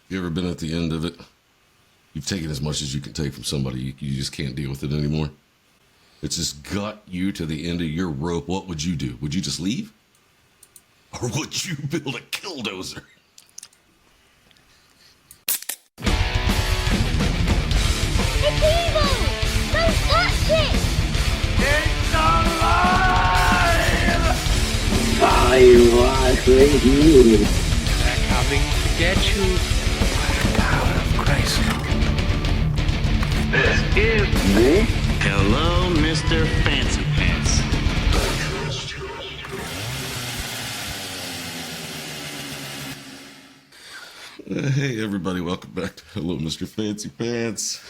You ever been at the end of it? You've taken as much as you can take from somebody. You just can't deal with it anymore. It's just got you to the end of your rope. What would you do? Would you just leave? Or would you build a killdozer? It's evil! Don't touch it! It's alive! I was with you. They're coming to get you. Power of Christ. This is Me? Hello, Mr. Fancy Pants. Hey, everybody. Welcome back to Hello, Mr. Fancy Pants.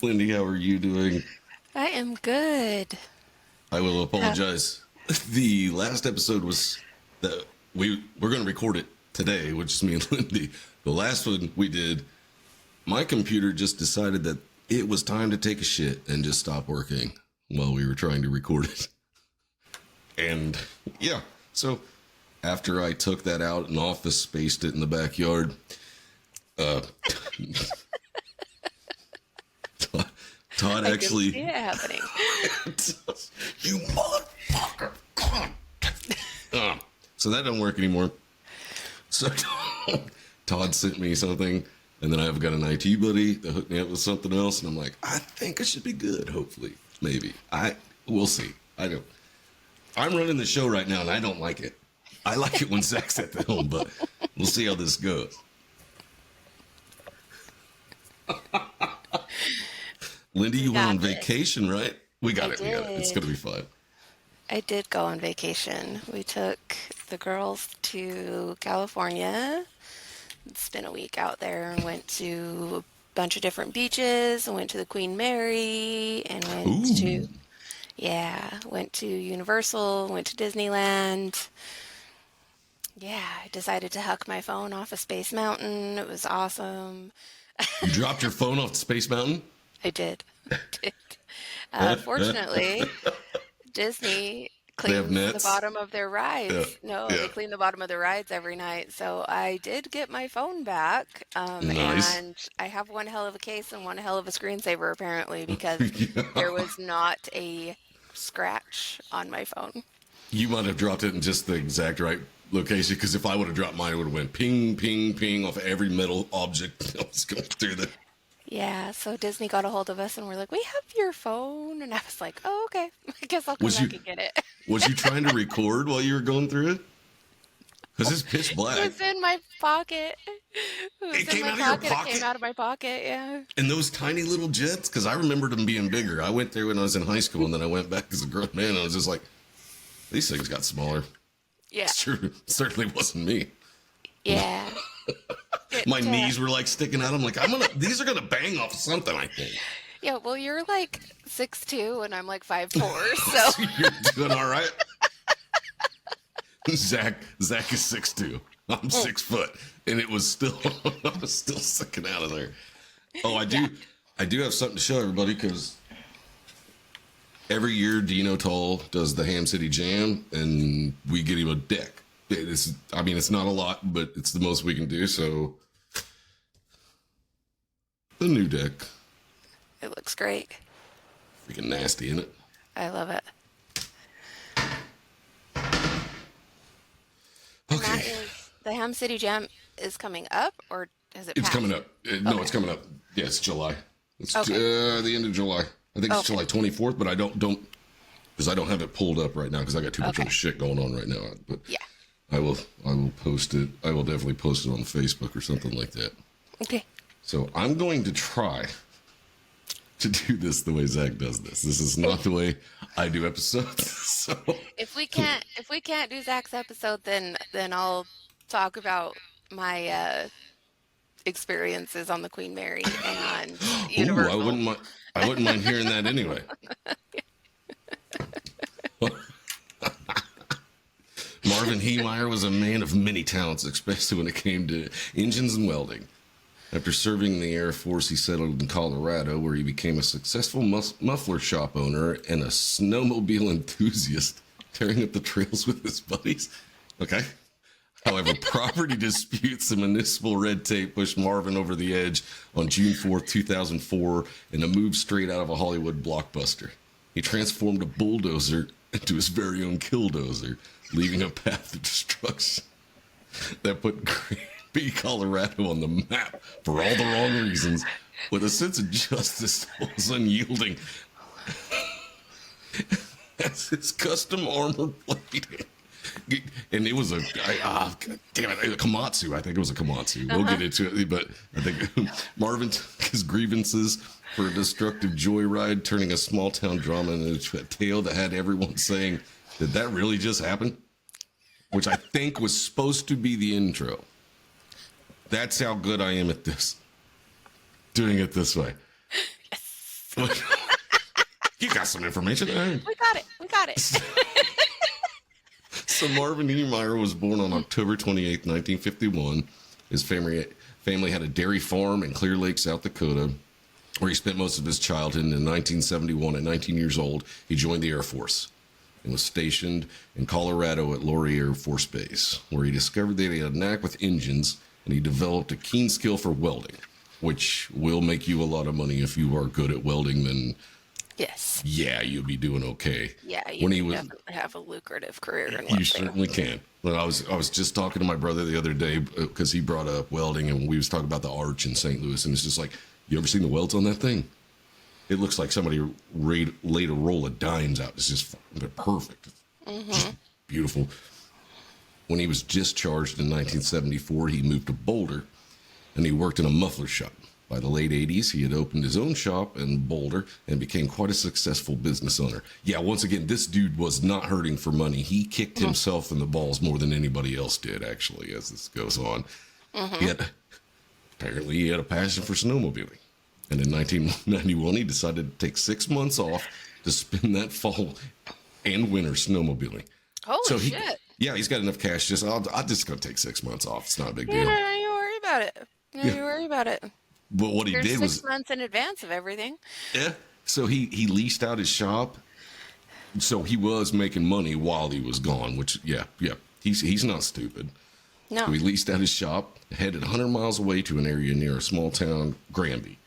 Lindy, how are you doing? I am good. I will apologize. The last episode was that we're going to record it today, which is me and Lindy. The last one we did, my computer just decided that it was time to take a shit and just stop working while we were trying to record it. And yeah, so after I took that out and office spaced it in the backyard, Todd I actually... can see it happening. You motherfucker! So that doesn't work anymore. So Todd sent me something, and then I've got an IT buddy that hooked me up with something else, and I'm like, I think it should be good. Hopefully, maybe. We'll see. I'm running the show right now, and I don't like it. I like it when Zach's at the helm, but we'll see how this goes. Lindy, you went on vacation, right? We got it. It's going to be fun. I did go on vacation. We took the girls to California, spent a week out there, and went to a bunch of different beaches, and went to the Queen Mary, and went to Universal, went to Disneyland. Yeah, I decided to huck my phone off a Space Mountain. It was awesome. You dropped your phone off Space Mountain? I did. Fortunately, Disney cleans the bottom of their rides. They clean the bottom of their rides every night. So I did get my phone back. Nice. And I have one hell of a case and one hell of a screensaver, apparently, because there was not a scratch on my phone. You might have dropped it in just the exact right location, because if I would have dropped mine, it would have went ping, ping, ping off every metal object that was going through there. Yeah, so Disney got a hold of us and we're like, we have your phone. And I was like, oh, okay. I guess I'll come back and get it. Was you trying to record while you were going through it? Because it's pitch black. It was in my pocket. It came out of your pocket? It came out of my pocket, yeah. And those tiny little jets? Because I remembered them being bigger. I went there when I was in high school, and then I went back as a grown man, and I was just like, these things got smaller. Yeah. It's true. It certainly wasn't me. Yeah. My knees were like sticking out. I'm like, these are gonna bang off something, I think. Yeah, well, you're like 6'2", and I'm like 5'4", so You're doing all right. Zach is 6'2". I'm 6 foot, and I was still sticking out of there. Oh, I do have something to show everybody, because every year Dino Tall does the Ham City Jam, and we get him a deck. It's not a lot, but it's the most we can do. So the new deck. it looks great. Freaking nasty, isn't it? I love it. Okay. The Ham City Jam is coming up, or has it It's passed? coming up. No, Okay. it's coming up. Yeah, it's July. It's Okay. the end of July. I think it's Okay. July 24th, but I don't because I don't have it pulled up right now, because I got too much Okay. other shit going on right now. But Yeah. I will post it. I will definitely post it on Facebook or something like that. Okay. So I'm going to try to do this the way Zach does this. This is not the way I do episodes. So If we can't do Zach's episode, then I'll talk about my experiences on the Queen Mary and ooh, Universal. I wouldn't mind hearing that anyway. Marvin Heemeyer was a man of many talents, especially when it came to engines and welding. After serving in the Air Force, he settled in Colorado, where he became a successful muffler shop owner and a snowmobile enthusiast, tearing up the trails with his buddies. Okay. However, property disputes and municipal red tape pushed Marvin over the edge on June 4th, 2004, in a move straight out of a Hollywood blockbuster. He transformed a bulldozer into his very own Killdozer, leaving a path of destruction that put Granby, Colorado on the map for all the wrong reasons, with a sense of justice that was unyielding as his custom armor plate. And it was a Komatsu. I think it was a Komatsu. We'll get into it, but I think Marvin took his grievances for a destructive joyride, turning a small town drama into a tale that had everyone saying, "Did that really just happen?" Which I think was supposed to be the intro. That's how good I am at this. Doing it this way. Yes. You got some information there. We got it. So Marvin Heemeyer was born on October 28th, 1951. His family had a dairy farm in Clear Lake, South Dakota, where he spent most of his childhood. In 1971, at 19 years old, he joined the Air Force and was stationed in Colorado at Laurie Air Force Base, where he discovered that he had a knack with engines, and he developed a keen skill for welding, which will make you a lot of money if you are good at welding. Then Yes. yeah, you'll be doing okay. Yeah, you can definitely have a lucrative career in welding. You certainly can. Well, I was just talking to my brother the other day because he brought up welding, and we was talking about the arch in St. Louis, and it's just like, you ever seen the welds on that thing? It looks like somebody laid a roll of dimes out. It's just they're perfect. Just beautiful. When he was discharged in 1974, he moved to Boulder, and he worked in a muffler shop. By the late 80s, he had opened his own shop in Boulder and became quite a successful business owner. Yeah, once again, this dude was not hurting for money. He kicked himself in the balls more than anybody else did, actually, as this goes on. Yet, apparently, he had a passion for snowmobiling. And in 1991, he decided to take 6 months off to spend that fall and winter snowmobiling. Holy shit. Yeah, he's got enough cash. I'm just going to take 6 months off. It's not a big deal. Yeah, you worry about it. You worry about it. But what he You're did 6 months in advance of everything. Yeah. So he leased out his shop. So he was making money while he was gone, which, yeah. He's not stupid. No. So he leased out his shop, headed 100 miles away to an area near a small town, Granby.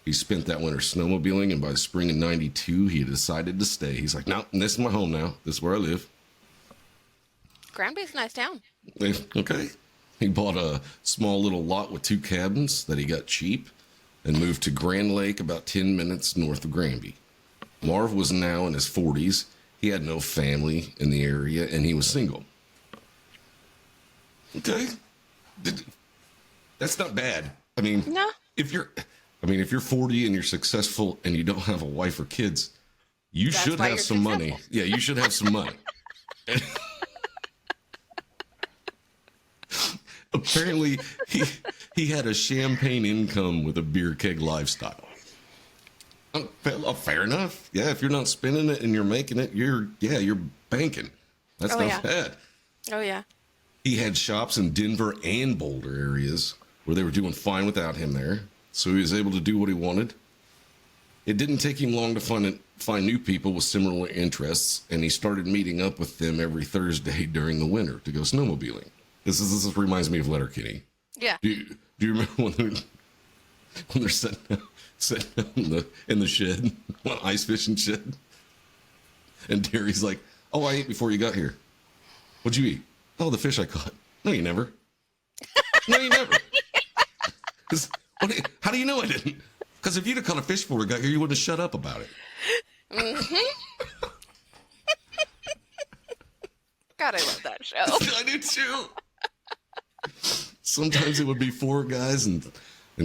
He spent that winter snowmobiling, and by the spring of 92, he had decided to stay. He's like, no, this is my home now. This is where I live. Granby's a nice town. Okay. He bought a small little lot with 2 cabins that he got cheap and moved to Grand Lake, about 10 minutes north of Granby. Marv was now in his 40s. He had no family in the area, and he was single. Okay. That's not bad. I mean, No. if you're 40 and you're successful and you don't have a wife or kids, you That's should why have you're some money. successful. Yeah, you should have some money. Apparently, he had a champagne income with a beer keg lifestyle. Fair enough. Yeah, if you're not spending it and you're making it, you're banking. That's not bad. Oh, yeah. He had shops in Denver and Boulder areas where they were doing fine without him there, so he was able to do what he wanted. It didn't take him long to find new people with similar interests, and he started meeting up with them every Thursday during the winter to go snowmobiling. This reminds me of Letterkenny. Yeah. Do you remember when they're sitting out in the shed, one ice fishing shed, and Terry's like, "Oh, I ate before you got here. What'd you eat? Oh, the fish I caught. No, you never. No, you never. How do you know I didn't? Because if you'd have caught a fish before we got here, you wouldn't have shut up about it." God, I love that show. I do too. Sometimes it would be 4 guys, and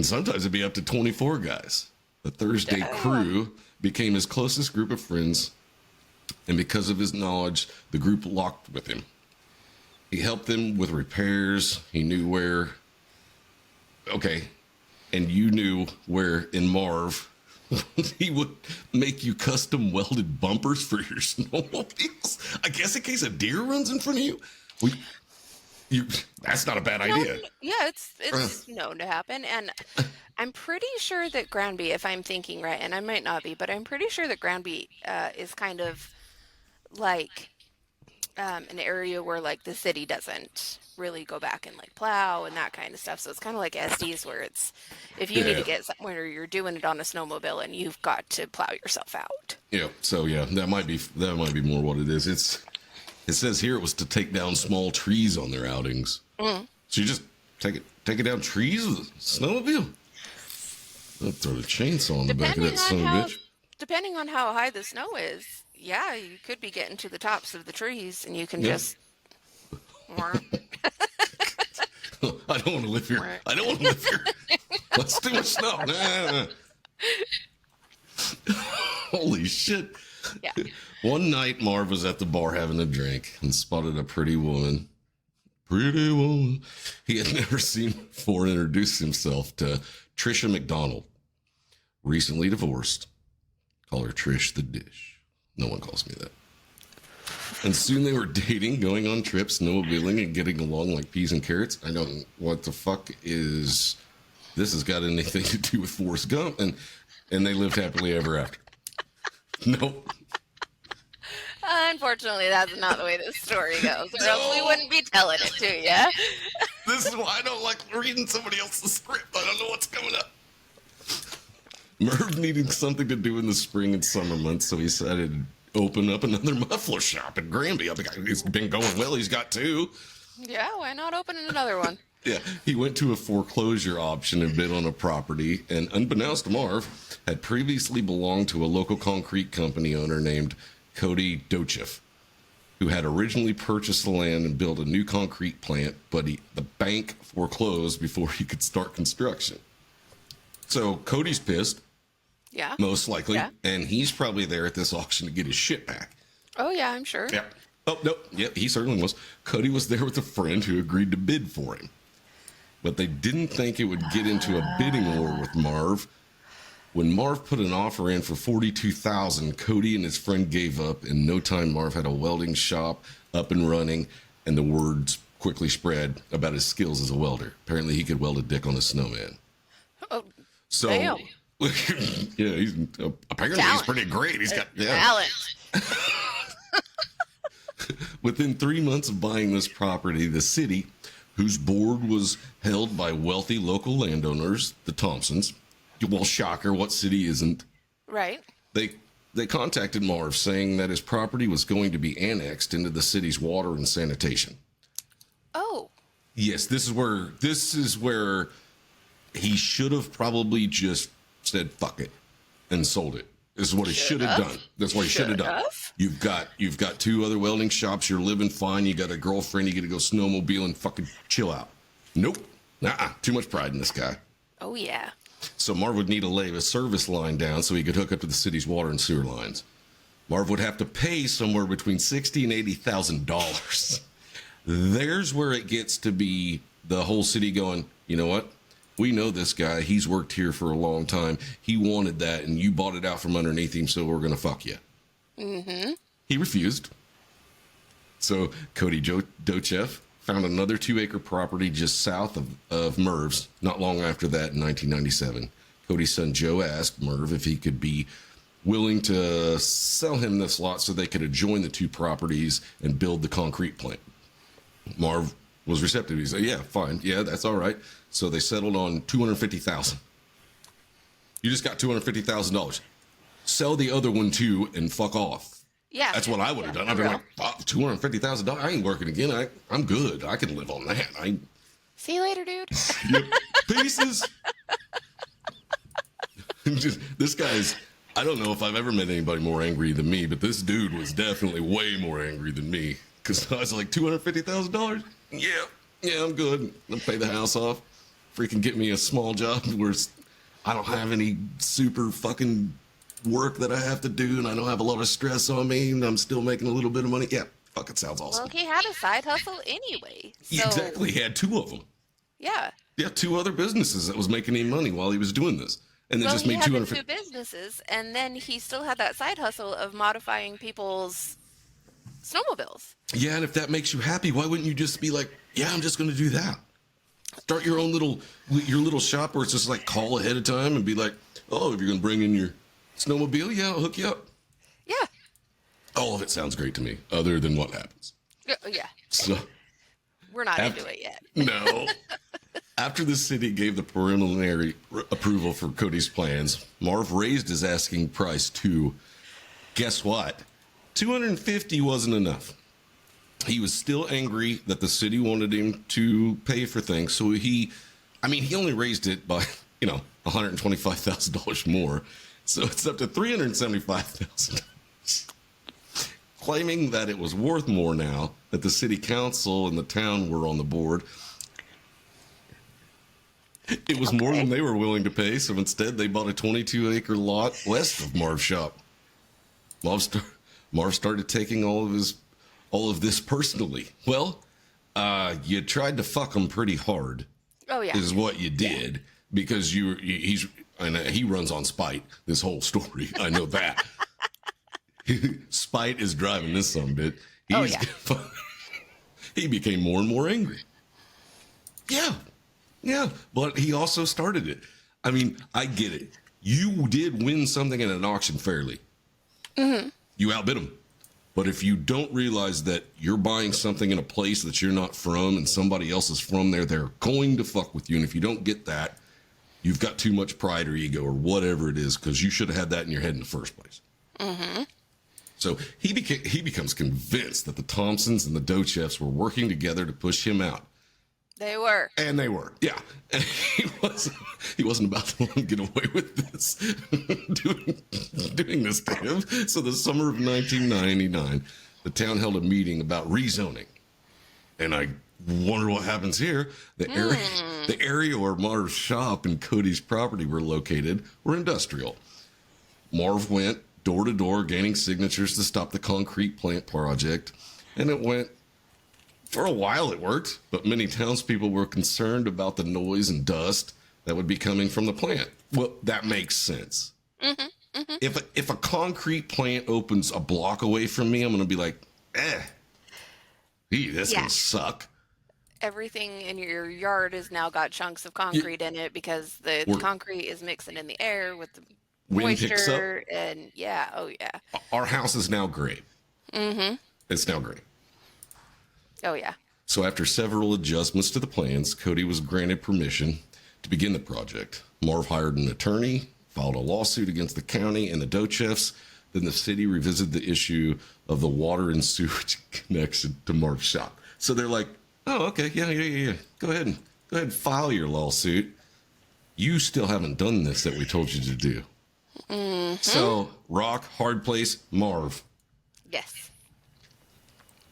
sometimes it'd be up to 24 guys. The Thursday crew became his closest group of friends, and because of his knowledge, the group locked with him. He helped them with repairs. He knew where. Okay, and you knew where in Marv he would make you custom welded bumpers for your snowmobiles. I guess in case a deer runs in front of you. That's not a bad idea. Yeah, it's known to happen. And I'm pretty sure that Granby, if I'm thinking right, and I might not be, but I'm pretty sure that Granby is kind of like an area where like the city doesn't really go back and like plow and that kind of stuff. So it's kind of like SDs where it's if you need to get somewhere, you're doing it on a snowmobile and you've got to plow yourself out. Yeah. So yeah, that might be more what it is. It says here it was to take down small trees on their outings. So you just take it down trees with a snowmobile. I'll throw the chainsaw on the back of that son of a bitch. Depending on how high the snow is, yeah, you could be getting to the tops of the trees and you can just. I don't want to live here. I don't want to live here. That's too much snow. Nah. Holy shit. Yeah. One night, Marv was at the bar having a drink and spotted a pretty woman. Pretty woman. He had never seen before and introduced himself to Trisha McDonald. Recently divorced. Call her Trish the Dish. No one calls me that. And soon they were dating, going on trips, snowmobiling, and getting along like peas and carrots. I don't. What the fuck is this? Has got anything to do with Forrest Gump? And they lived happily ever after. Nope. Unfortunately, that's not the way this story goes, or else we wouldn't be telling it to you. This is why I don't like reading somebody else's script. I don't know what's coming up. Merv needing something to do in the spring and summer months, so he decided to open up another muffler shop in Granby. I think it's been going well. He's got two. Yeah, why not opening another one? Yeah, he went to a foreclosure auction and bid on a property, and unbeknownst to Marv, had previously belonged to a local concrete company owner named Cody Dochev, who had originally purchased the land and built a new concrete plant, but the bank foreclosed before he could start construction. So Cody's pissed. Yeah. Most likely. Yeah. And he's probably there at this auction to get his shit back. Oh, yeah, I'm sure. Yeah. Oh, no. Yeah, he certainly was. Cody was there with a friend who agreed to bid for him. But they didn't think it would get into a bidding war with Marv. When Marv put an offer in for $42,000, Cody and his friend gave up. In no time, Marv had a welding shop up and running, and the words quickly spread about his skills as a welder. Apparently, he could weld a dick on a snowman. Oh, so, damn. Yeah, apparently he's pretty great. He's got talent. Within 3 months of buying this property, the city, whose board was held by wealthy local landowners, the Thompsons. Well, shocker, what city isn't? Right. They contacted Marv saying that his property was going to be annexed into the city's water and sanitation. Oh. Yes, this is where he should have probably just said fuck it and sold it. This is what he should have done. That's what he should have done. You've got two other welding shops. You're living fine. You got a girlfriend. You get to go snowmobile and fucking chill out. Nope. Too much pride in this guy. Oh, yeah. So Marv would need to lay a service line down so he could hook up to the city's water and sewer lines. Marv would have to pay somewhere between $60,000 and $80,000. There's where it gets to be the whole city going, you know what? We know this guy. He's worked here for a long time. He wanted that, and you bought it out from underneath him, so we're going to fuck you. Mm-hmm. He refused. So Cody Dochev found another 2-acre property just south of Merv's not long after that in 1997. Cody's son Joe asked Merv if he could be willing to sell him this lot so they could adjoin the two properties and build the concrete plant. Marv was receptive. He said, yeah, fine. Yeah, that's all right. So they settled on $250,000. You just got $250,000. Sell the other one too and fuck off. Yeah. That's what I would have done. I'd be like, fuck, $250,000. I ain't working again. I'm good. I can live on that. See you later, dude. Pieces. This guy's, I don't know if I've ever met anybody more angry than me, but this dude was definitely way more angry than me. Because I was like, $250,000? Yeah, I'm good. I'll pay the house off. Freaking get me a small job where I don't have any super fucking work that I have to do, and I don't have a lot of stress on me, and I'm still making a little bit of money. Yeah, fuck, it sounds awesome. Well, he had a side hustle anyway. So... Exactly, he had two of them. Yeah. Yeah, two other businesses that was making him money while he was doing this. And then just made $250,000. Two businesses, and then he still had that side hustle of modifying people's snowmobiles. Yeah, and if that makes you happy, why wouldn't you just be like, yeah, I'm just going to do that? Start your own little shop where it's just like call ahead of time and be like, oh, if you're going to bring in your snowmobile, yeah, I'll hook you up. Yeah. All of it sounds great to me, other than what happens. Yeah, So we're not After- into it yet. no. After the city gave the preliminary approval for Cody's plans, Marv raised his asking price to, guess what? $250 wasn't enough. He was still angry that the city wanted him to pay for things, so he only raised it by, $125,000 more. So it's up to $375,000. Claiming that it was worth more now that the city council and the town were on the board. It was more than they were willing to pay, so instead they bought a 22-acre lot west of Marv's shop. Marv started taking all of this personally. Well, you tried to fuck him pretty hard. Oh yeah, Is what you did because he runs on spite. This whole story, I know that. Spite is driving this sumbit. He became more and more angry. Yeah, but he also started it. I mean, I get it. You did win something at an auction fairly. Mm-hmm. You outbid him. But if you don't realize that you're buying something in a place that you're not from and somebody else is from there, they're going to fuck with you. And if you don't get that, you've got too much pride or ego or whatever it is, because you should have had that in your head in the first place. Mm-hmm. So he becomes convinced that the Thompsons and the Dochefs were working together to push him out. they were. And they were, yeah. And he wasn't about to let him get away with this, doing this to him. So the summer of 1999, the town held a meeting about rezoning. And I wonder what happens here. The area where Marv's shop and Cody's property were located were industrial. Marv went door to door, gaining signatures to stop the concrete plant project. And it went, for a while it worked, but many townspeople were concerned about the noise and dust that would be coming from the plant. Well, that makes sense. Mm-hmm, mm-hmm. If a concrete plant opens a block away from me, I'm going to be like, that's going to suck. Everything in your yard has now got chunks of concrete in it because the concrete is mixing in the air with the wind picks up. moisture and Our house is now gray. Mm-hmm. It's now gray. Oh yeah. So after several adjustments to the plans, Cody was granted permission to begin the project. Marv hired an attorney, filed a lawsuit against the county and the Dochefs. Then the city revisited the issue of the water and sewage connection to Marv's shop. So they're like, oh, okay, yeah. Go ahead and file your lawsuit. You still haven't done this that we told you to do. Mm-hmm. So, rock, hard place, Marv. Yes.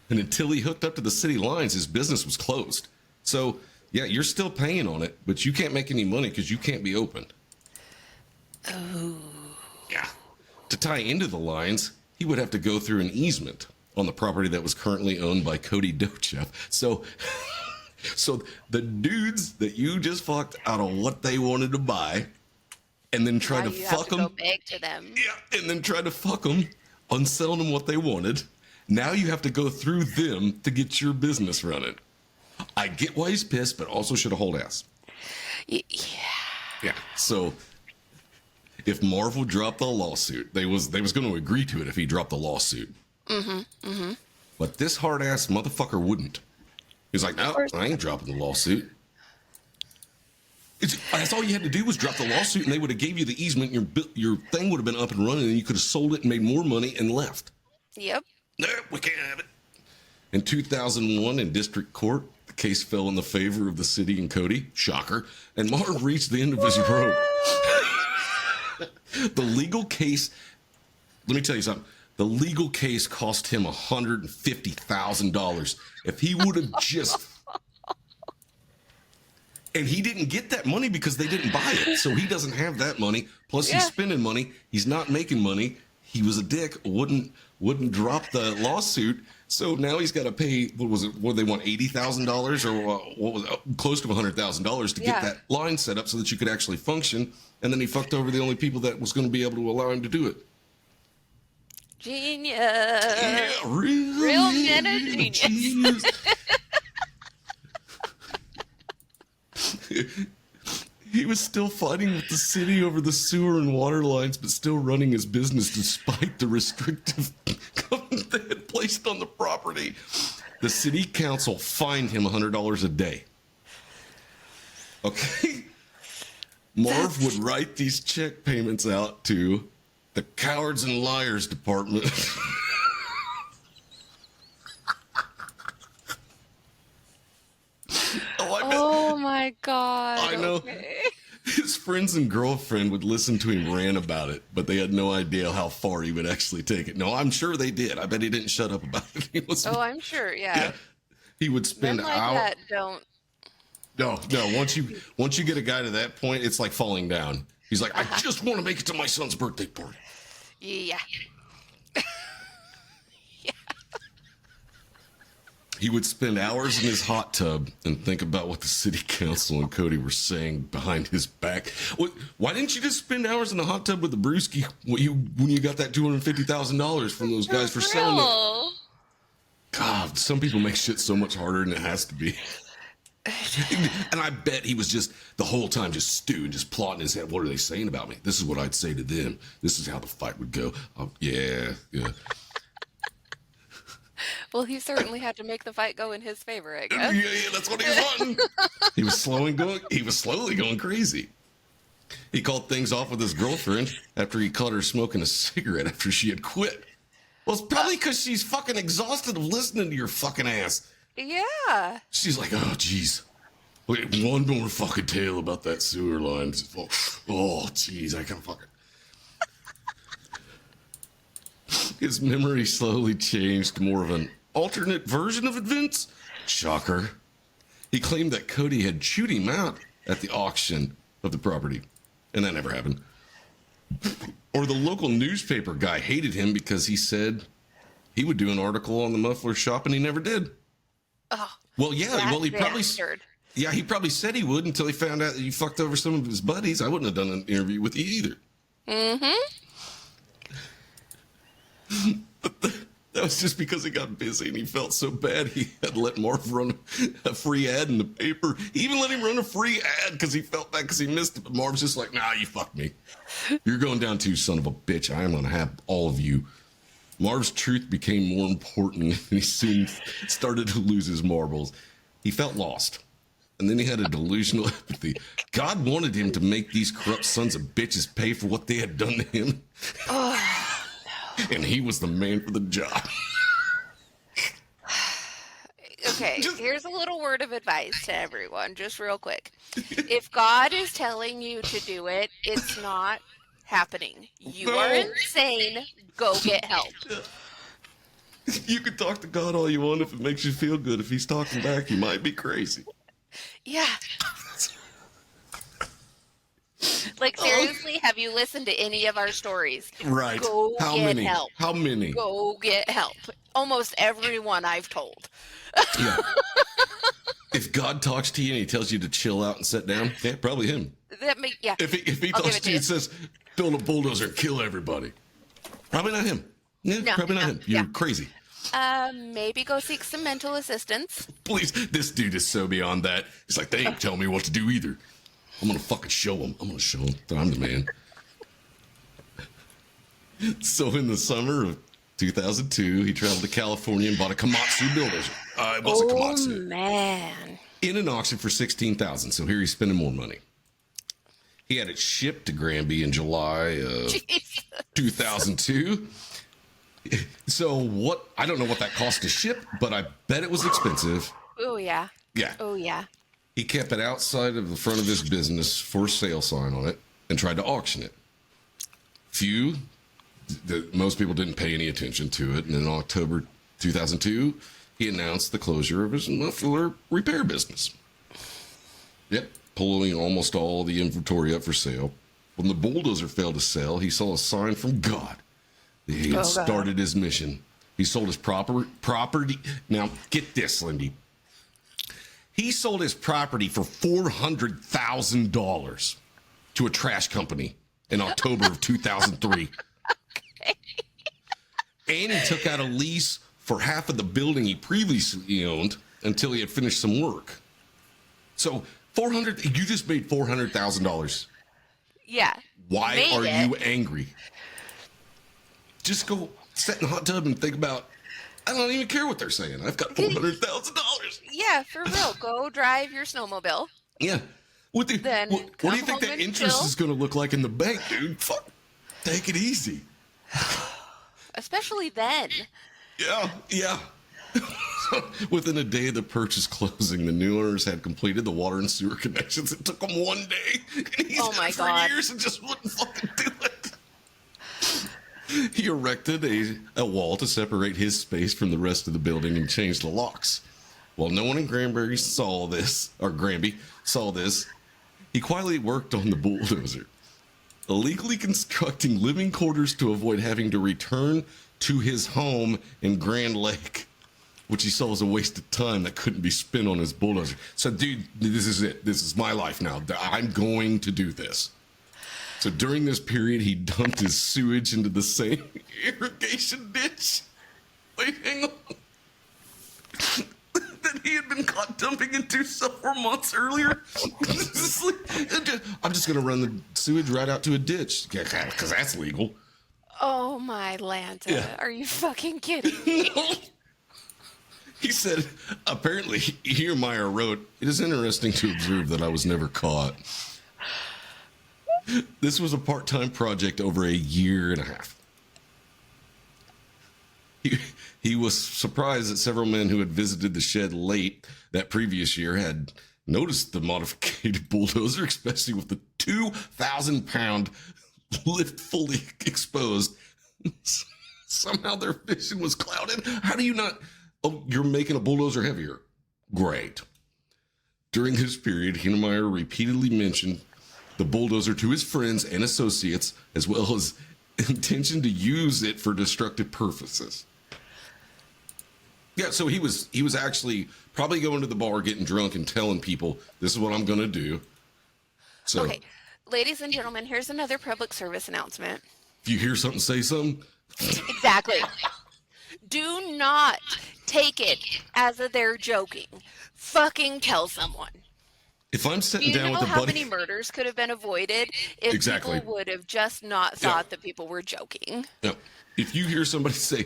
And until he hooked up to the city lines, his business was closed. So, yeah, you're still paying on it, but you can't make any money because you can't be opened. Oh. Yeah. To tie into the lines, he would have to go through an easement on the property that was currently owned by Cody Dochef. So the dudes that you just fucked out of what they wanted to buy, and then try to fuck them. Go beg to them. Yeah, and then try to fuck them on selling them what they wanted. Now you have to go through them to get your business running. I get why he's pissed, but also should have hauled ass. Yeah. Yeah. So if Marv would drop the lawsuit, they was going to agree to it if he dropped the lawsuit. Mm-hmm. Mm-hmm. But this hard ass motherfucker wouldn't. He's like, no, I ain't dropping the lawsuit. That's all you had to do was drop the lawsuit, and they would have gave you the easement. Your thing would have been up and running, and you could have sold it and made more money and left. Yep. No, we can't have it. In 2001, in district court, the case fell in the favor of the city and Cody. Shocker. And Marv reached the end of his rope. The legal case, let me tell you something. The legal case cost him $150,000. If he would have just... And he didn't get that money because they didn't buy it. So he doesn't have that money. Plus he's spending money. He's not making money. He was a dick. Wouldn't drop the lawsuit. So now he's got to pay, what was it? What they want, $80,000 or what was it? Close to $100,000 to get that line set up so that you could actually function. And then he fucked over the only people that was going to be able to allow him to do it. Genius. Yeah, real meta genius. He was still fighting with the city over the sewer and water lines, but still running his business despite the restrictive covenant they had placed on the property. The city council fined him $100 a day. Okay? Marv would write these check payments out to the Cowards and Liars Department. Oh my God. I know. Okay. His friends and girlfriend would listen to him rant about it, but they had no idea how far he would actually take it. No, I'm sure they did. I bet he didn't shut up about it. He was, I'm sure. Yeah. He would spend Men like hours. that don't. No. Once you get a guy to that point, it's like falling down. He's like, I just want to make it to my son's birthday party. Yeah. He would spend hours in his hot tub and think about what the city council and Cody were saying behind his back. Why didn't you just spend hours in the hot tub with the brewski when you got that $250,000 from those guys for selling it? God, some people make shit so much harder than it has to be. And I bet he was just the whole time just stewing, just plotting in his head. What are they saying about me? This is what I'd say to them. This is how the fight would go. Yeah. Well, he certainly had to make the fight go in his favor, I guess. Yeah, that's what he was wanting. He was slowly going crazy. He called things off with his girlfriend after he caught her smoking a cigarette after she had quit. Well, it's probably because she's fucking exhausted of listening to your fucking ass. Yeah. She's like, oh, jeez. Wait, one more fucking tale about that sewer line. Oh, jeez, I can't fucking... His memory slowly changed to more of an alternate version of events. Shocker. He claimed that Cody had chewed him out at the auction of the property, and that never happened. Or the local newspaper guy hated him because he said he would do an article on the muffler shop, and he never did. Oh, well, yeah. Well, he probably... bastard. Yeah, he probably said he would until he found out that you fucked over some of his buddies. I wouldn't have done an interview with you either. Mm-hmm. That was just because he got busy and he felt so bad he had let Marv run a free ad in the paper. He even let him run a free ad because he felt bad because he missed it. But Marv's just like, nah, you fucked me. You're going down too, son of a bitch. I am going to have all of you. Marv's truth became more important and he soon started to lose his marbles. He felt lost. And then he had a delusional empathy. God wanted him to make these corrupt sons of bitches pay for what they had done to him. Oh, no. And he was the man for the job. Okay, here's a little word of advice to everyone, just real quick. If God is telling you to do it, it's not happening. You are insane. Go get help. You can talk to God all you want if it makes you feel good. If he's talking back, you might be crazy. Yeah. Like, seriously, have you listened to any of our stories? Right. Go get help. How many? Go get help. Almost everyone I've told. Yeah. If God talks to you and he tells you to chill out and sit down, yeah, probably him. Yeah. If he talks to you and says, build a bulldozer and kill everybody, probably not him. Yeah, No, probably not him. You're yeah. crazy. Maybe go seek some mental assistance. Please, this dude is so beyond that. He's like, they ain't telling me what to do either. I'm going to fucking show them. I'm going to show them that I'm the man. So in the summer of 2002, he traveled to California and bought a Komatsu bulldozer. It was a Komatsu. Oh, man. In an auction for $16,000. So here he's spending more money. He had it shipped to Granby in July of 2002. So I don't know what that cost to ship, but I bet it was expensive. Oh, yeah. Yeah. Oh, yeah. He kept it outside of the front of his business for a sale sign on it and tried to auction it. Most people didn't pay any attention to it. And in October 2002, he announced the closure of his muffler repair business. Yep, pulling almost all the inventory up for sale. When the bulldozer failed to sell, he saw a sign from God. He had started his mission. He sold his property. Now, get this, Lindy. He sold his property for $400,000 to a trash company in October of 2003. Okay. And he took out a lease for half of the building he previously owned until he had finished some work. So you just made $400,000. Yeah. Why are you angry? Just go sit in the hot tub and think about I don't even care what they're saying. I've got $400,000. Yeah, for real. Go drive your snowmobile. Yeah. What do you think home the and interest chill. is going to look like in the bank, dude? Fuck. Take it easy. Especially then. Yeah. Within a day of the purchase closing, the new owners had completed the water and sewer connections. It took them one day. And he's Oh my had it for God. years and just wouldn't fucking do it. He erected a wall to separate his space from the rest of the building and changed the locks. While no one in Granby saw this, he quietly worked on the bulldozer, illegally constructing living quarters to avoid having to return to his home in Grand Lake, which he saw as a waste of time that couldn't be spent on his bulldozer. So, dude, this is it. This is my life now. I'm going to do this. So during this period, he dumped his sewage into the same irrigation ditch. Wait, hang on. That he had been caught dumping into several months earlier. I'm just going to run the sewage right out to a ditch because that's legal. Oh my Lanta. Yeah. Are you fucking kidding me? He said, apparently, Heemeyer wrote, "It is interesting to observe that I was never caught. This was a part-time project over a year and a half." He was surprised that several men who had visited the shed late that previous year had noticed the modified bulldozer, especially with the 2,000-pound lift fully exposed. Somehow their vision was clouded. How do you not... Oh, you're making a bulldozer heavier. Great. During this period, Heemeyer repeatedly mentioned the bulldozer to his friends and associates, as well as intention to use it for destructive purposes. Yeah, so he was actually probably going to the bar, getting drunk, and telling people, "This is what I'm going to do." So, Okay, ladies and gentlemen, here's another public service announcement. if you hear something, say something. Exactly. Do not take it as a they're joking. Fucking tell someone. If I'm Do sitting you down know with a how buddy, many murders could have been avoided if Exactly. people would have just not thought that people were joking? yeah, if you hear somebody say,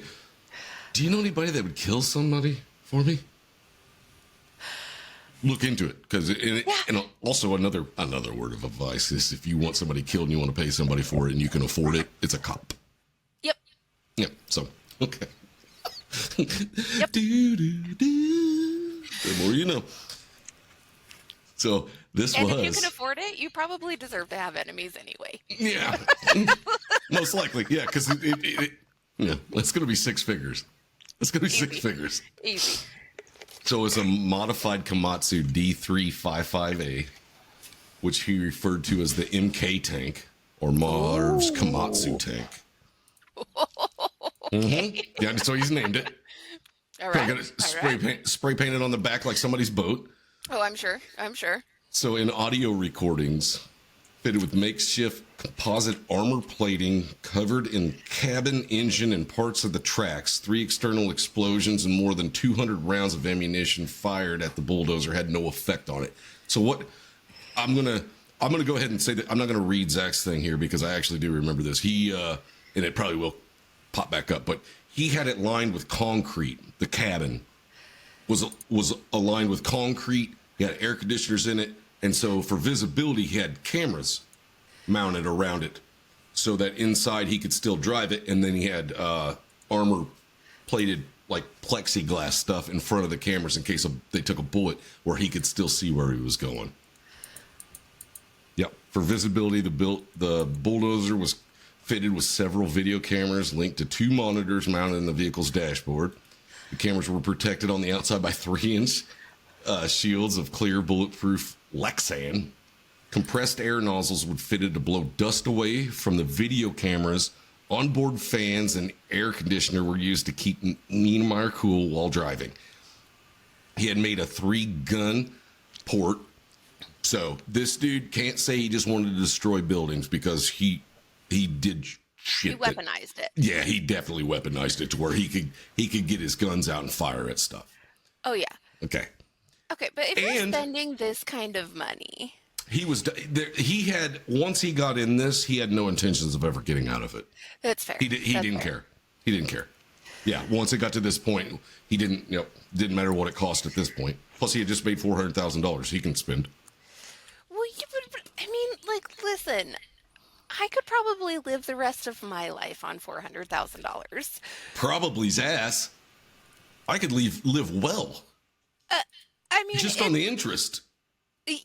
"Do you know anybody that would kill somebody for me?" Look into it, because and also another word of advice is, if you want somebody killed and you want to pay somebody for it and you can afford it, it's a cop. Yep. Yeah. So okay. Yep. The more you know. So this And was. if you can afford it, you probably deserve to have enemies anyway. Yeah. Most likely, yeah, because it's going to be six figures. It's going to be six Easy. figures. Easy. So it's a modified Komatsu D355A, which he referred to as the MK tank, or Mars Komatsu tank. Yeah, so he's named it. All Got right. it spray painted on the back like somebody's boat. Oh, I'm sure. So in audio recordings, fitted with makeshift composite armor plating, covered in cabin, engine, and parts of the tracks, 3 external explosions and more than 200 rounds of ammunition fired at the bulldozer had no effect on it. So what I'm gonna go ahead and say that I'm not gonna read Zach's thing here, because I actually do remember this. He and it probably will pop back up, but he had it lined with concrete. The cabin was aligned with concrete. He had air conditioners in it, and so for visibility, he had cameras mounted around it, so that inside he could still drive it. And then he had armor plated like plexiglass stuff in front of the cameras in case they took a bullet, where he could still see where he was going. Yep. For visibility, the bulldozer was fitted with several video cameras linked to 2 monitors mounted in the vehicle's dashboard. The cameras were protected on the outside by 3-inch shields of clear bulletproof Lexan. Compressed air nozzles were fitted to blow dust away from the video cameras. Onboard fans and air conditioner were used to keep Heemeyer cool while driving. He had made a 3-gun port. So this dude can't say he just wanted to destroy buildings, because he did shit. He weaponized it. Yeah, he definitely weaponized it to where he could get his guns out and fire at stuff. Oh, yeah. Okay. Okay, but if you're spending this kind of money... He had, once he got in this, he had no intentions of ever getting out of it. That's fair. He didn't care. He didn't care. Yeah, once it got to this point, he didn't matter what it cost at this point. Plus, he had just made $400,000 he can spend. Well, I mean, like, listen, I could probably live the rest of my life on $400,000. Probably's ass. I could live well. I mean, Just on the interest.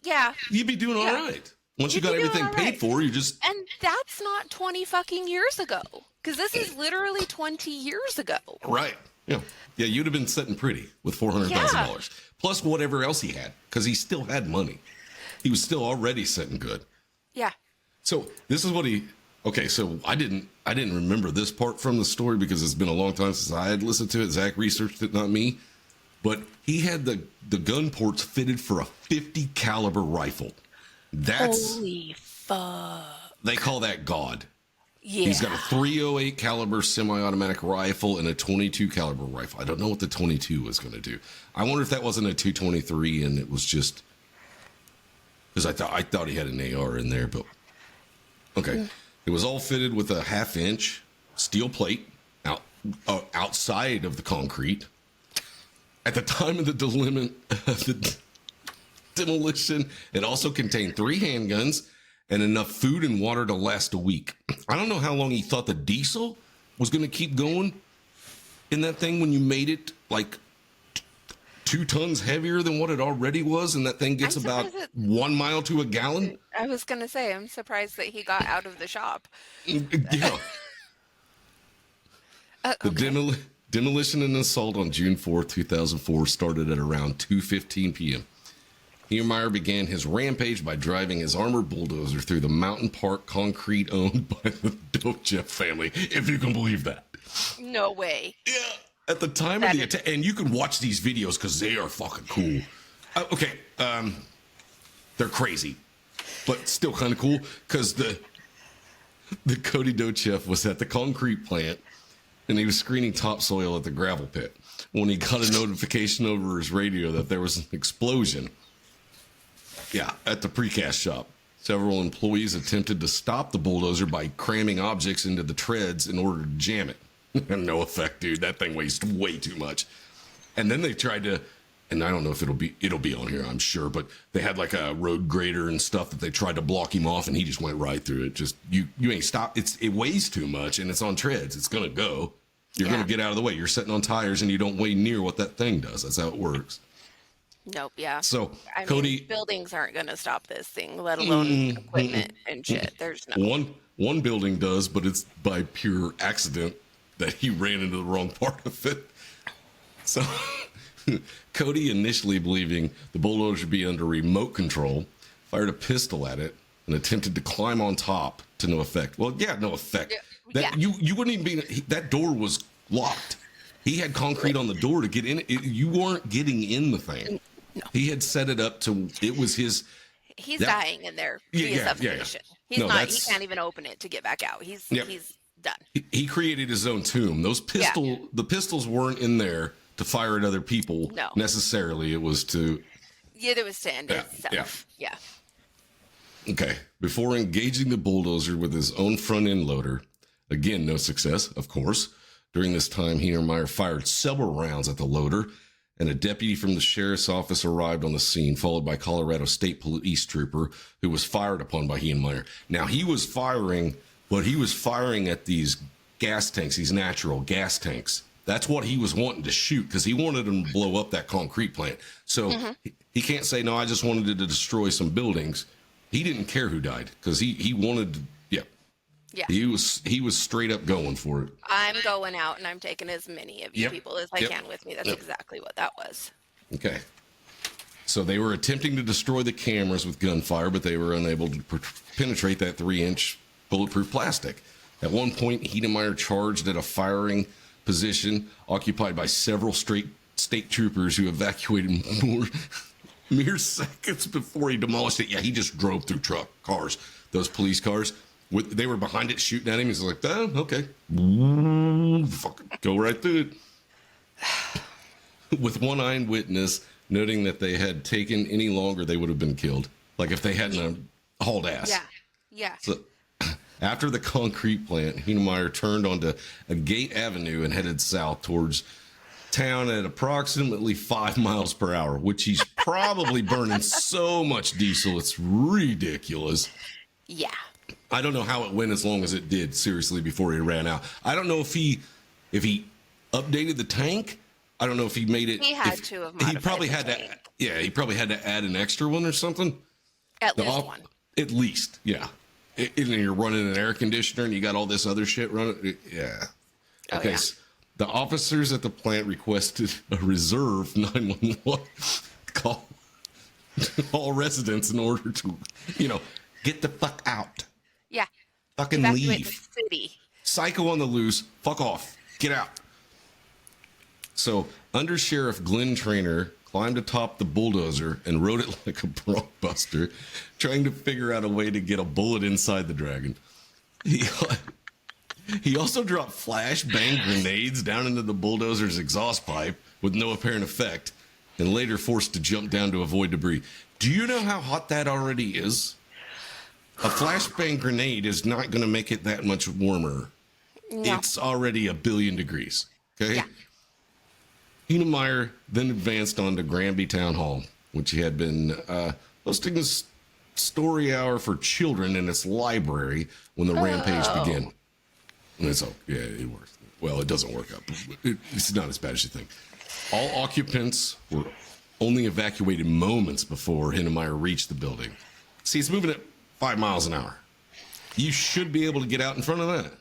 Yeah. You'd be doing all right. Once you You'd be got doing everything all paid right. for, you just... And that's not 20 fucking years ago. Because this is literally 20 years ago. Right. Yeah. Yeah, you'd have been sitting pretty with $400,000. Yeah. Plus whatever else he had. Because he still had money. He was still already sitting good. Yeah. So this is what he... Okay, so I didn't remember this part from the story because it's been a long time since I had listened to it. Zach researched it, not me. But he had the gun ports fitted for a 50 caliber rifle. That's... Holy fuck. They call that God. Yeah. He's got a 308 caliber semi-automatic rifle and a 22 caliber rifle. I don't know what the 22 was going to do. I wonder if that wasn't a 223 and it was just... Because I thought he had an AR in there, but... Okay. It was all fitted with a 1/2 inch steel plate outside of the concrete. At the time of the demolition, it also contained 3 handguns and enough food and water to last a week. I don't know how long he thought the diesel was going to keep going in that thing when you made it like 2 tons heavier than what it already was, and that thing gets about 1 mile to a gallon. I was going to say, I'm surprised that he got out of the shop. Yeah. The demolition and assault on June 4th, 2004 started at around 2:15 p.m. Heemeyer began his rampage by driving his armored bulldozer through the Mountain Park concrete owned by the Dochev family, if you can believe that. No way. Yeah. At the time of the attack, and you can watch these videos because they are fucking cool. They're crazy, but still kind of cool because the Cody Dochev was at the concrete plant and he was screening topsoil at the gravel pit when he got a notification over his radio that there was an explosion. Yeah, at the precast shop. Several employees attempted to stop the bulldozer by cramming objects into the treads in order to jam it. No effect, dude. That thing weighs way too much. And then they tried to, and I don't know if it'll be on here, I'm sure, but they had like a road grader and stuff that they tried to block him off, and he just went right through it. Just you ain't stop. It weighs too much, and it's on treads. It's gonna go. You're gonna get out of the way. You're sitting on tires, and you don't weigh near what that thing does. That's how it works. Nope. Yeah. So I Cody, mean, buildings aren't gonna stop this thing, let alone equipment and shit. There's no. One building does, but it's by pure accident that he ran into the wrong part of it. So Cody, initially believing the bulldozer should be under remote control, fired a pistol at it and attempted to climb on top to no effect. Well, yeah, no effect. You wouldn't even be. That door was locked. He had concrete on the door to get in it. You weren't getting in the thing. No. He had set it up to. It was his. He's dying in there via suffocation. He's not. He can't even open it to get back out. He's done. He created his own tomb. The pistols weren't in there to fire at other people necessarily. It was to... Yeah, it was to end itself. Yeah. Okay. Before engaging the bulldozer with his own front end loader, again, no success, of course. During this time, Heemeyer fired several rounds at the loader, and a deputy from the sheriff's office arrived on the scene, followed by Colorado State Police trooper, who was fired upon by Heemeyer. Now, he was firing... But he was firing at these gas tanks, these natural gas tanks. That's what he was wanting to shoot because he wanted them to blow up that concrete plant. So he can't say, no, I just wanted to destroy some buildings. He didn't care who died because he wanted to, Yeah. He was straight up going for it. I'm going out and I'm taking as many of you people as I can with me. That's exactly what that was. Okay. So they were attempting to destroy the cameras with gunfire, but they were unable to penetrate that 3-inch bulletproof plastic. At one point, Heemeyer charged at a firing position occupied by several state troopers who evacuated mere seconds before he demolished it. Yeah, he just drove through cars, those police cars. They were behind it shooting at him. He's like, oh, okay. Fucking go right through it. With one eyewitness noting that they had taken any longer, they would have been killed. Like if they hadn't hauled ass. Yeah. So, After the concrete plant, Heemeyer turned onto a Gate Avenue and headed south towards town at approximately 5 miles per hour, which he's probably burning so much diesel, it's ridiculous. Yeah. I don't know how it went as long as it did, seriously, before he ran out. I don't know if he updated the tank. I don't know if he made it. He had to have modified He probably had tank. to. Yeah, he probably had to add an extra one or something. At least one. At least, yeah. And you're running an air conditioner and you got all this other shit running. Yeah. Oh, Okay. yeah. So the officers at the plant requested a reserve 911 call to all residents in order to, get the fuck out. Yeah. Fucking Evacuate leave. the city. Psycho on the loose. Fuck off. Get out. So, Under Sheriff Glenn Trainer climbed atop the bulldozer and rode it like a blockbuster, trying to figure out a way to get a bullet inside the dragon. He also dropped flashbang grenades down into the bulldozer's exhaust pipe with no apparent effect, and later forced to jump down to avoid debris. Do you know how hot that already is? A flashbang grenade is not going to make it that much warmer. No. It's already 1 billion degrees. Okay? Yeah. Heemeyer then advanced on to Granby Town Hall, which he had been hosting a story hour for children in its library when the rampage began. And it's it works. Well, it doesn't work out. It's not as bad as you think. All occupants were only evacuated moments before Heemeyer reached the building. See, it's moving at 5 miles an hour. You should be able to get out in front of that.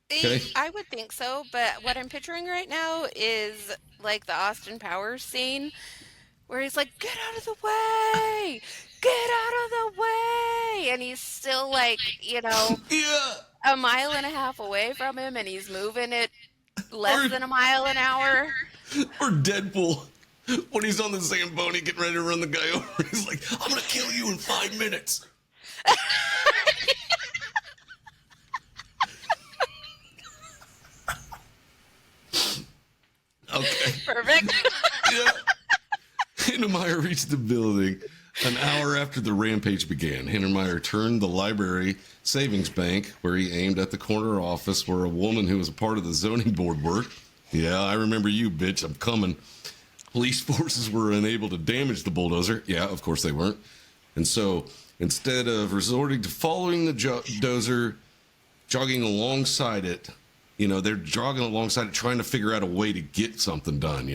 Okay. I would think so, but what I'm picturing right now is like the Austin Powers scene where he's like, "Get out of the way! Get out of the way!" And he's still like, Yeah. a mile and a half away from him, and he's moving it less than a mile an hour. Or Deadpool, when he's on the Zamboni getting ready to run the guy over, he's like, "I'm going to kill you in 5 minutes." Okay. Perfect. Yeah. Heemeyer reached the building an hour after the rampage began. Heemeyer turned the library savings bank, where he aimed at the corner office where a woman who was a part of the zoning board worked. Yeah, I remember you, bitch. I'm coming. Police forces were unable to damage the bulldozer. Yeah, of course they weren't. And so, instead of resorting to following the dozer, jogging alongside it, they're jogging alongside it, trying to figure out a way to get something done,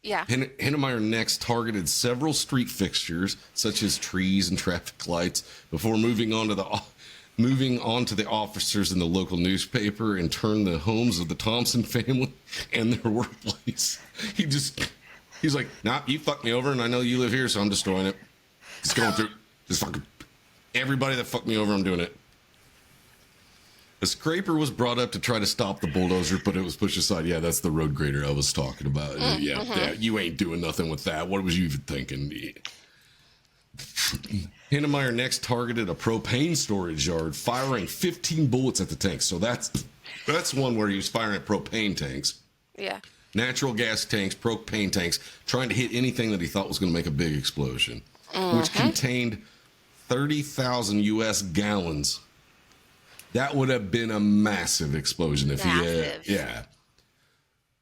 Yeah. Heemeyer next targeted several street fixtures, such as trees and traffic lights, before moving on to the officers in the local newspaper and turned the homes of the Thompson family and their workplace. He's like, "Nah, you fucked me over, and I know you live here, so I'm destroying it. Just going through, just fucking everybody that fucked me over, I'm doing it." A scraper was brought up to try to stop the bulldozer, but it was pushed aside. Yeah, that's the road grader I was talking about. Yeah, you ain't doing nothing with that. What was you even thinking? Heemeyer next targeted a propane storage yard, firing 15 bullets at the tanks. So that's one where he was firing at propane tanks. Yeah. Natural gas tanks, propane tanks, trying to hit anything that he thought was going to make a big explosion, which contained 30,000 U.S. gallons. That would have been a massive explosion if he had. Yeah.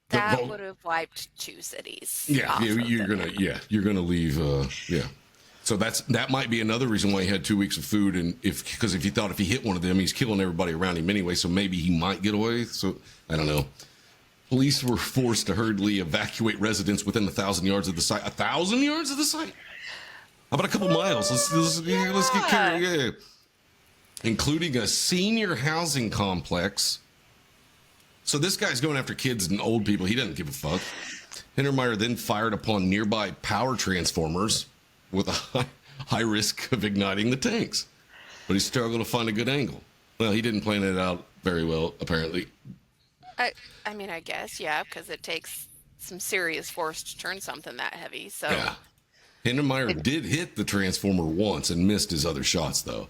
That would have wiped 2 cities. Yeah, you're gonna leave. Yeah. So that might be another reason why he had 2 weeks of food, and because if he thought if he hit one of them, he's killing everybody around him anyway. So maybe he might get away. So I don't know. Police were forced to hurriedly evacuate residents within 1,000 yards of the site. 1,000 yards of the site? How about a couple miles? Let's get carried. Yeah. Including a senior housing complex. So this guy's going after kids and old people. He doesn't give a fuck. Heemeyer then fired upon nearby power transformers with a high risk of igniting the tanks. But he struggled to find a good angle. Well, he didn't plan it out very well, apparently. I mean, I guess, yeah, because it takes some serious force to turn something that heavy. So Yeah. Heemeyer did hit the transformer once and missed his other shots, though.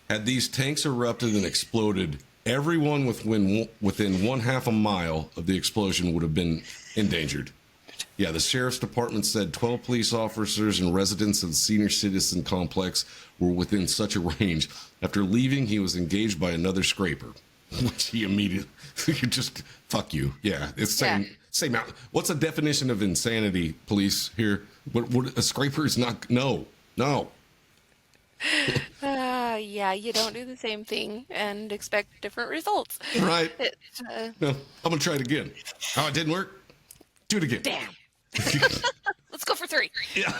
Had these tanks erupted and exploded, everyone within 1/2 a mile of the explosion would have been endangered. Yeah, the sheriff's department said 12 police officers and residents of the senior citizen complex were within such a range. After leaving, he was engaged by another scraper, which he immediately just fuck you. Yeah, it's same out. What's the definition of insanity, police here? What a scraper is not. No. Yeah, you don't do the same thing and expect different results. Right. It's, No, I'm gonna try it again. Oh, it didn't work. Do it again. damn. Let's go for 3. Yeah.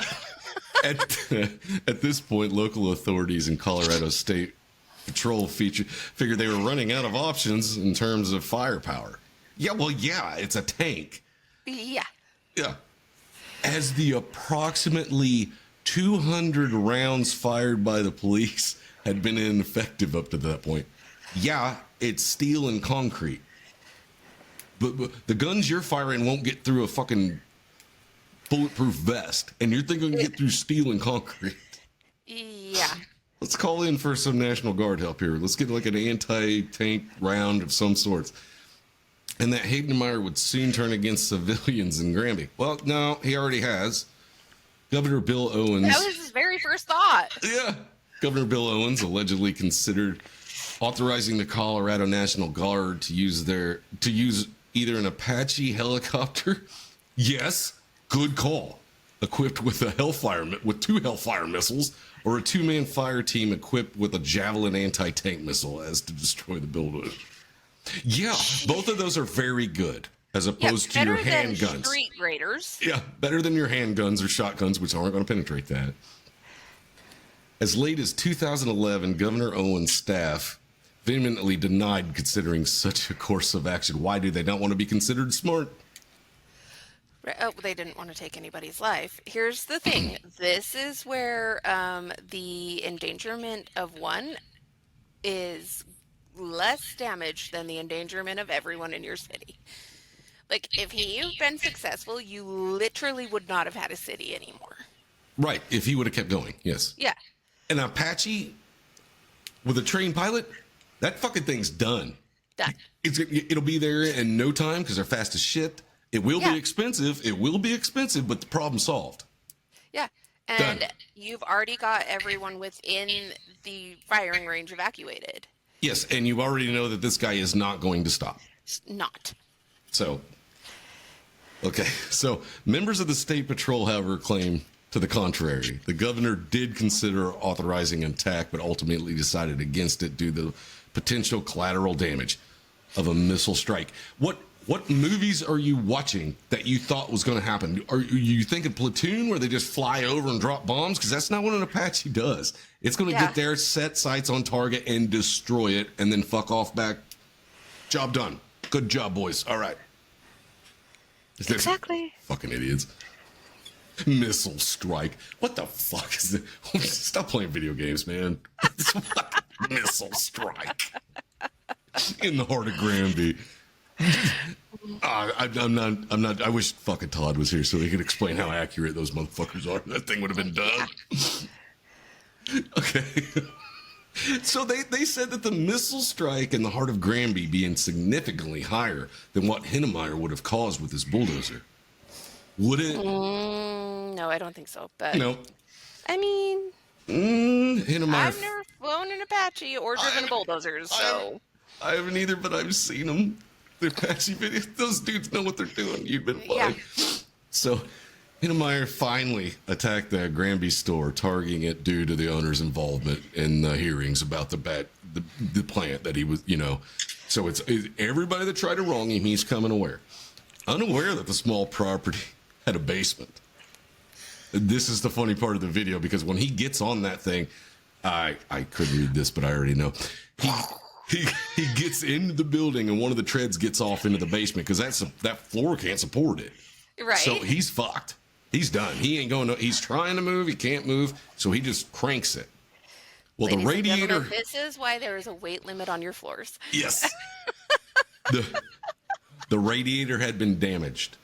At this point, local authorities in Colorado State Patrol figured they were running out of options in terms of firepower. Yeah, well, yeah, it's a tank. Yeah. Yeah. As the approximately 200 rounds fired by the police had been ineffective up to that point. Yeah, it's steel and concrete. But the guns you're firing won't get through a fucking bulletproof vest, and you're thinking get through steel and concrete. Yeah. Let's call in for some National Guard help here. Let's get like an anti-tank round of some sorts. And that Heemeyer would soon turn against civilians in Granby. Well, no, he already has. Governor Bill Owens. That was his very first thought. Yeah. Governor Bill Owens allegedly considered authorizing the Colorado National Guard to use either an Apache helicopter. Yes, good call. Equipped with with 2 Hellfire missiles, or a 2-man fire team equipped with a Javelin anti-tank missile as to destroy the building. Yeah, both of those are very good, as opposed to your handguns. Better than street raiders. Yeah, better than your handguns or shotguns, which aren't going to penetrate that. As late as 2011, Governor Owens' staff vehemently denied considering such a course of action. Why do they not want to be considered smart? Oh, they didn't want to take anybody's life. Here's the thing. This is where the endangerment of one is less damage than the endangerment of everyone in your city. Like, if you've been successful, you literally would not have had a city anymore. Right, if he would have kept going, yes. Yeah. An Apache with a trained pilot, that fucking thing's done. Done. It'll be there in no time because they're fast as shit. It will be expensive. It will be expensive, but the problem solved. Yeah. And Done. you've already got everyone within the firing range evacuated. Yes, and you already know that this guy is not going to stop. Not. So, okay. So, members of the state patrol, however, claim to the contrary. The governor did consider authorizing an attack, but ultimately decided against it due to the potential collateral damage of a missile strike. What movies are you watching that you thought was going to happen? Are you thinking Platoon, where they just fly over and drop bombs? Because that's not what an Apache does. It's going to get there, set sights on target, and destroy it, and then fuck off back. Job done. Good job, boys. All right. Exactly. Fucking idiots. Missile strike. What the fuck is it? Stop playing video games, man. Missile strike. In the heart of Granby. I'm not. I wish fucking Todd was here so he could explain how accurate those motherfuckers are. That thing would have been done. Okay. So they said that the missile strike in the heart of Granby being significantly higher than what Heemeyer would have caused with his bulldozer. Would it? No, I don't think so. But No. I mean, Heemeyer. I've never flown an Apache or driven bulldozers, so I haven't either, but I've seen them. The Apache videos. Those dudes know what they're doing. You've been fine. Yeah. So, Heemeyer finally attacked the Granby store, targeting it due to the owner's involvement in the hearings about the plant that he was, So it's everybody that tried to wrong him, he's coming unaware that the small property had a basement. This is the funny part of the video, because when he gets on that thing, I could read this, but I already know. He gets into the building, and one of the treads gets off into the basement because that floor can't support it. right. So he's fucked. He's done. He ain't going. He's trying to move. He can't move. So he just cranks it. Well, Ladies the and radiator. gentlemen, this is why there is a weight limit on your floors. Yes. The radiator had been damaged,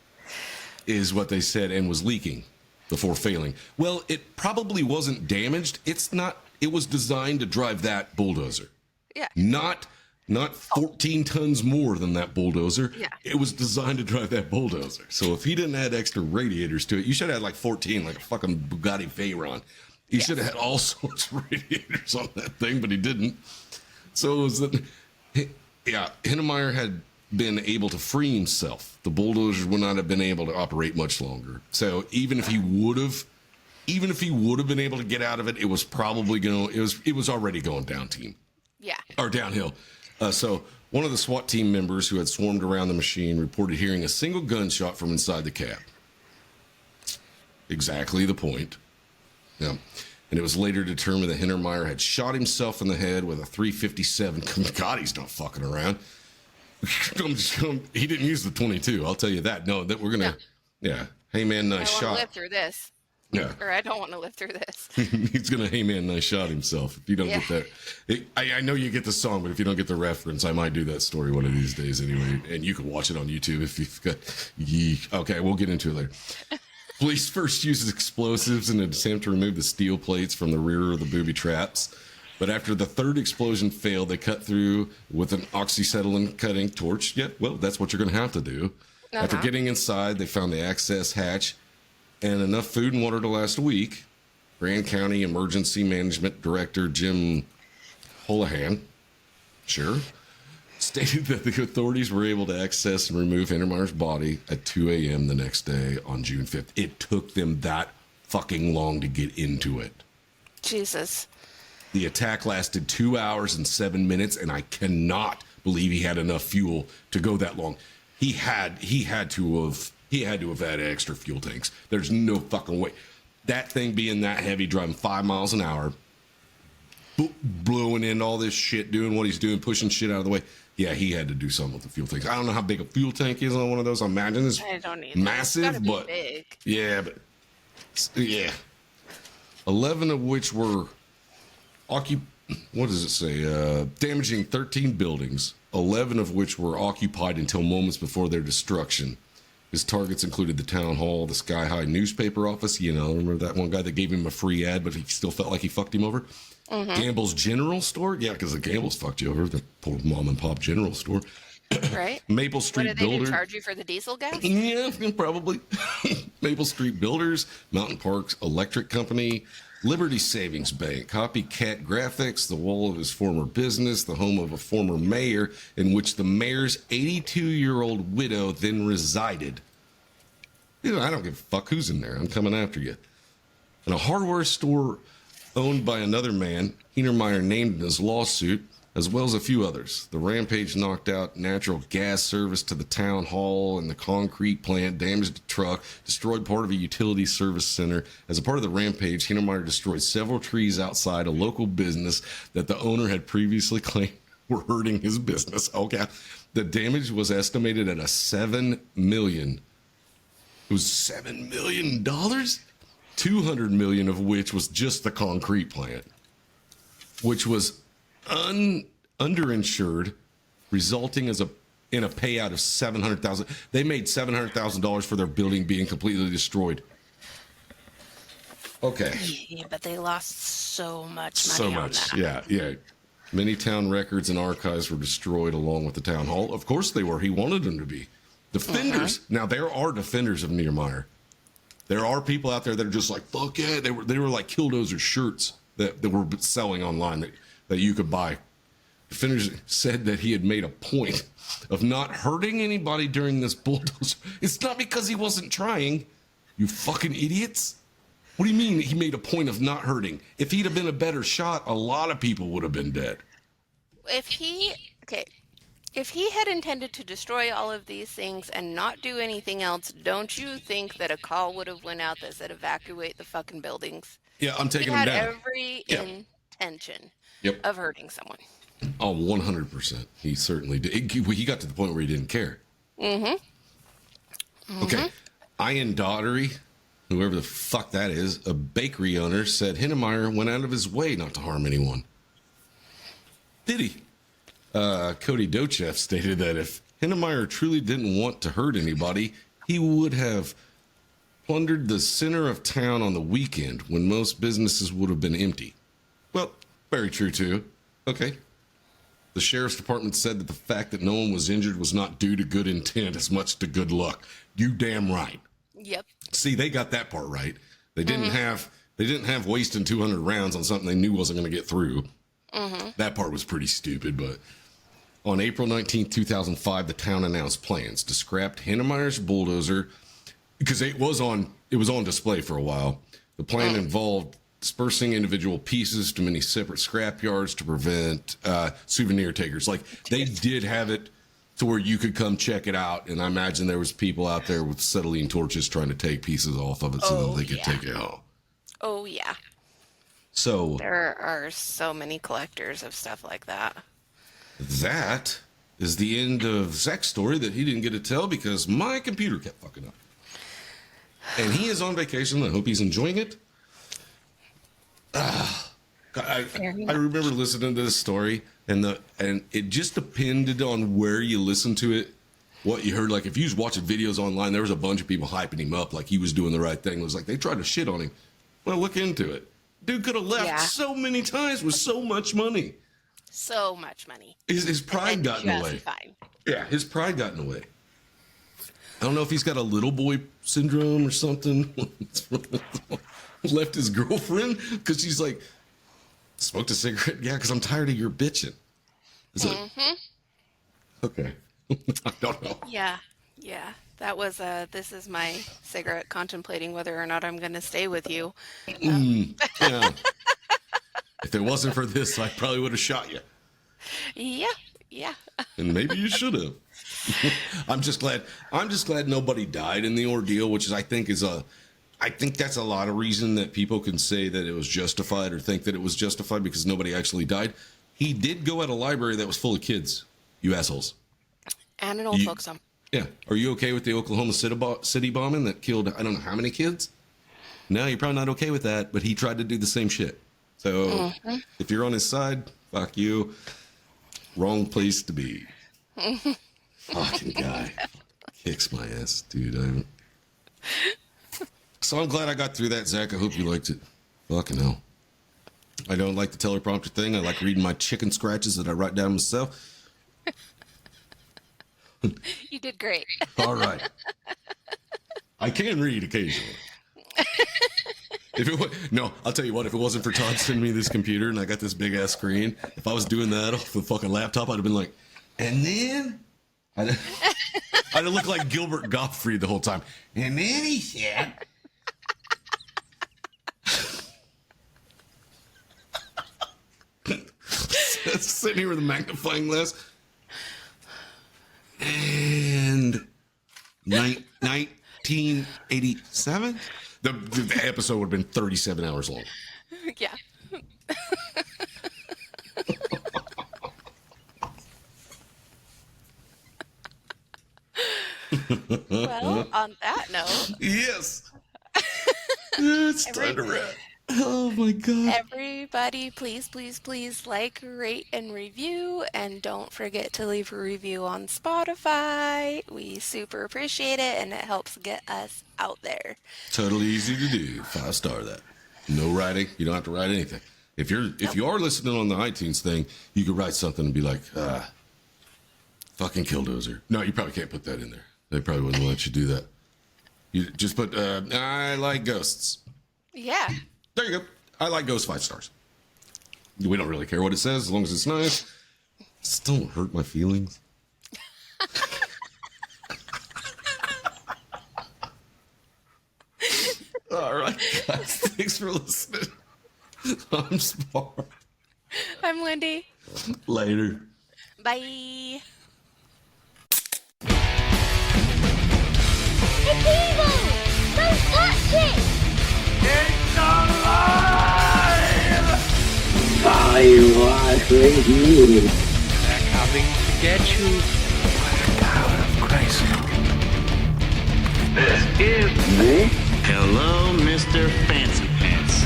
is what they said, and was leaking before failing. Well, it probably wasn't damaged. It's not. It was designed to drive that bulldozer. Yeah. Not not 14 tons more than that bulldozer. Yeah. It was designed to drive that bulldozer. So if he didn't add extra radiators to it, you should have had like 14, like a fucking Bugatti Veyron. He should have had all sorts of radiators on that thing, but he didn't. So it was that, yeah, Heemeyer had been able to free himself. The bulldozers would not have been able to operate much longer. So even if he would have been able to get out of it, it was probably it was already going downhill. So one of the SWAT team members who had swarmed around the machine reported hearing a single gunshot from inside the cab. Exactly the point. Yeah. And it was later determined that Heemeyer had shot himself in the head with a .357. God, he's not fucking around. He didn't use the 22. I'll tell you that. No, that we're gonna. Yeah. Hey man, nice shot. I want to live through this. Yeah. Or I don't want to live through this. He's gonna. Hey man, nice shot himself. If you don't get that, I know you get the song, but if you don't get the reference, I might do that story one of these days anyway. And you can watch it on YouTube if you've got. Okay, we'll get into it later. Police first used explosives in an attempt to remove the steel plates from the rear of the booby traps. But after the third explosion failed, they cut through with an oxyacetylene cutting torch. Yeah, well, that's what you're going to have to do. After getting inside, they found the access hatch and enough food and water to last a week. Grand County Emergency Management Director Jim Holohan, stated that the authorities were able to access and remove Heemeyer's body at 2 a.m. the next day on June 5th. It took them that fucking long to get into it. Jesus. The attack lasted 2 hours and 7 minutes, and I cannot believe he had enough fuel to go that long. He had to have had extra fuel tanks. There's no fucking way. That thing being that heavy, driving 5 miles an hour, blowing in all this shit, doing what he's doing, pushing shit out of the way. Yeah, he had to do something with the fuel tanks. I don't know how big a fuel tank is on one of those. I imagine it's massive, but big. Yeah. 11 of which were what does it say? Damaging 13 buildings, 11 of which were occupied until moments before their destruction. His targets included the town hall, the Sky High newspaper office. You know, remember that one guy that gave him a free ad, but he still felt like he fucked him over? Mm-hmm. Gamble's General Store? Yeah, because the Gamble's fucked you over. The poor mom and pop general store. Right. Maple Street Builders. Builders. Did they charge you for the diesel gas? Yeah, probably. Maple Street Builders, Mountain Parks Electric Company, Liberty Savings Bank, Copycat Graphics, the wall of his former business, the home of a former mayor, in which the mayor's 82-year-old widow then resided. You know, I don't give a fuck who's in there. I'm coming after you. And a hardware store owned by another man, Heemeyer named in his lawsuit, as well as a few others. The rampage knocked out natural gas service to the town hall and the concrete plant, damaged a truck, destroyed part of a utility service center. As a part of the rampage, Heemeyer destroyed several trees outside a local business that the owner had previously claimed were hurting his business. Okay. The damage was estimated at $7 million. It was $7 million? $200 million of which was just the concrete plant, which was underinsured, resulting in a payout of $700,000. They made $700,000 for their building being completely destroyed. Okay. Yeah, but they lost so much money on that. Yeah. Many town records and archives were destroyed along with the town hall. Of course they were. He wanted them to be. Defenders. Now, there are defenders of Heemeyer. There are people out there that are just like, fuck yeah. They were like Killdozer shirts that were selling online that you could buy. Defenders said that he had made a point of not hurting anybody during this bulldozer. It's not because he wasn't trying. You fucking idiots. What do you mean he made a point of not hurting? If he'd have been a better shot, a lot of people would have been dead. If he had intended to destroy all of these things and not do anything else, don't you think that a call would have went out that said evacuate the fucking buildings? Yeah, I'm taking him down. He had every intention of hurting someone. Oh, 100%. He certainly did. He got to the point where he didn't care. Mm-hmm. Okay. Ian Daughtery, whoever the fuck that is, a bakery owner, said Heemeyer went out of his way not to harm anyone. Did he? Cody Dochev stated that if Heemeyer truly didn't want to hurt anybody, he would have plundered the center of town on the weekend when most businesses would have been empty. Well, very true too. Okay. The sheriff's department said that the fact that no one was injured was not due to good intent as much to good luck. You damn right. Yep. See, they got that part right. They didn't have wasting 200 rounds on something they knew wasn't going to get through. That part was pretty stupid, but on April 19th, 2005, the town announced plans to scrap Heemeyer's bulldozer because it was on display for a while. The plan involved dispersing individual pieces to many separate scrap yards to prevent souvenir takers. Like, they did have it to where you could come check it out, and I imagine there was people out there with acetylene torches trying to take pieces off of it so that they could take it home. Oh, yeah. So There are so many collectors of stuff like that. that is the end of Zach's story that he didn't get to tell because my computer kept fucking up. And he is on vacation. I hope he's enjoying it. I remember listening to this story, and it just depended on where you listened to it, what you heard. Like, if you was watching videos online, there was a bunch of people hyping him up like he was doing the right thing. It was like they tried to shit on him. Well, look into it. Dude could have left so many times with so much money. So much money. His pride got in the way. Fine. Yeah, his pride got in the way. I don't know if he's got a little boy syndrome or something. Left his girlfriend because she's like, smoked a cigarette. Yeah, because I'm tired of your bitching. It's like, okay. I don't know. Yeah. That was this is my cigarette contemplating whether or not I'm going to stay with you. Yeah. If it wasn't for this, I probably would have shot you. Yeah. And maybe you should have. I'm just glad nobody died in the ordeal, which is I think that's a lot of reason that people can say that it was justified or think that it was justified because nobody actually died. He did go at a library that was full of kids, you assholes. And an old folks home. Yeah. Are you okay with the Oklahoma City bombing that killed I don't know how many kids? No, you're probably not okay with that, but he tried to do the same shit. So if you're on his side, fuck you. Wrong place to be. Fucking guy. Kicks my ass, dude. So I'm glad I got through that, Zach. I hope you liked it. Fucking hell. I don't like the teleprompter thing. I like reading my chicken scratches that I write down myself. You did great. All right. I can read occasionally. I'll tell you what, if it wasn't for Todd sending me this computer and I got this big ass screen, if I was doing that off the fucking laptop, I'd have been like, and then I'd have looked like Gilbert Gottfried the whole time. And then he said, sitting here with a magnifying glass. And 1987? The episode would have been 37 hours long. Yeah. Well, on that note. Yes. It's time to wrap. Oh my God. Everybody, please like, rate, and review. And don't forget to leave a review on Spotify. We super appreciate it, and it helps get us out there. Totally easy to do. 5-star that. No writing. You don't have to write anything. If you are listening on the iTunes thing, you could write something and be like, fucking Killdozer. No, you probably can't put that in there. They probably wouldn't let you do that. You just put, I like ghosts. Yeah. There you go. I like ghosts 5 stars. We don't really care what it says as long as it's nice. Just don't hurt my feelings. All right, guys. Thanks for listening. I'm Spar. I'm Lindy. Later. Bye. It's evil! Don't touch it! I was with you. They're coming to get you. What a hour of Christ. This is Eh? Hello, Mr. Fancy Pants.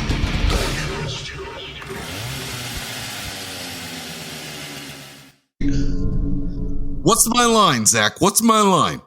What's my line, Zach? What's my line?